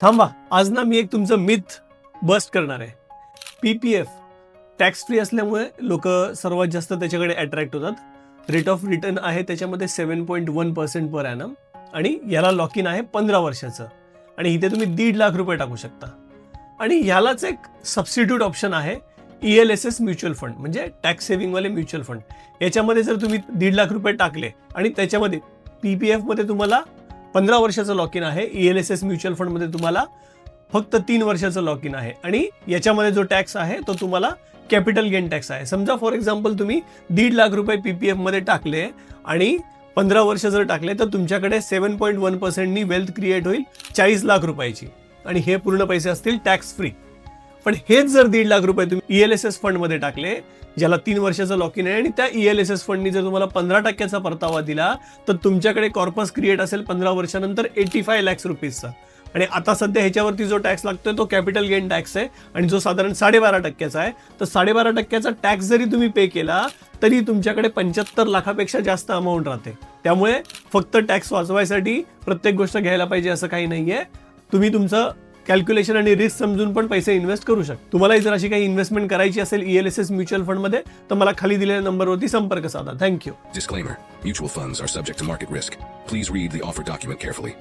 थांबा, आज ना मी एक तुमचं मिथ बस्ट करणार आहे. PPF टॅक्स फ्री असल्यामुळे लोक सर्वात जास्त त्याच्याकडे अट्रॅक्ट होतात. रेट ऑफ रिटर्न आहे त्याच्यामध्ये 7.1% पर ॲनम आणि याला लॉक इन आहे 15 वर्षाचं आणि इथे तुम्ही 1.5 लाख रुपये टाकू शकता. आणि ह्यालाच एक सबस्टिट्यूट ऑप्शन आहे ELSS म्युच्युअल फंड, म्हणजे टॅक्स सेव्हिंगवाले म्युच्युअल फंड. याच्यामध्ये जर तुम्ही 1.5 लाख रुपये टाकले आणि त्याच्यामध्ये PPF मध्ये तुम्हाला 15 वर्षाचं लॉक इन आहे, ELSS म्युच्युअल फंडमध्ये तुम्हाला फक्त 3 वर्षाचं लॉक इन आहे आणि याच्यामध्ये जो टॅक्स आहे तो तुम्हाला कॅपिटल गेन टॅक्स आहे. समजा फॉर एक्झाम्पल तुम्ही 1.5 लाख रुपये PPF मध्ये टाकले आणि 15 वर्ष जर टाकले तर तुमच्याकडे 7.1% वेल्थ क्रिएट होईल 40 लाख रुपयाची आणि हे पूर्ण पैसे असतील टॅक्स फ्री. पण हेच जर 1.5 लाख रुपये तुम्ही ELSS फंडमध्ये टाकले ज्याला 3 वर्षाचं लॉक इन आहे आणि त्या ELSS फंडनी जर तुम्हाला 15% परतावा दिला तर तुमच्याकडे कॉर्पस क्रिएट असेल 15 वर्षानंतर 85 लाख रुपीजचा. आणि आता सध्या ह्याच्यावरती जो टॅक्स लागतोय तो कॅपिटल गेन टॅक्स आहे आणि जो साधारण 12.5% आहे. तर 12.5% टॅक्स जरी तुम्ही पे केला तरी तुमच्याकडे 75 लाखापेक्षा जास्त अमाऊंट राहते. त्यामुळे फक्त टॅक्स वाचवायसाठी प्रत्येक गोष्ट घ्यायला पाहिजे असं काही नाहीये. तुम्ही तुमचं कॅल्क्युलेशन आणि रिस्क समजून पण पैसे इन्व्हेस्ट करू शकता. तुम्हाला जर अशी काही इन्व्हेस्टमेंट करायची असेल ELSS म्युच्युअल फंडमध्ये तर मला खाली दिलेल्या नंबरवरती संपर्क साधा. Thank you. Disclaimer. Mutual funds are subject to market risk. Please read the offer document carefully.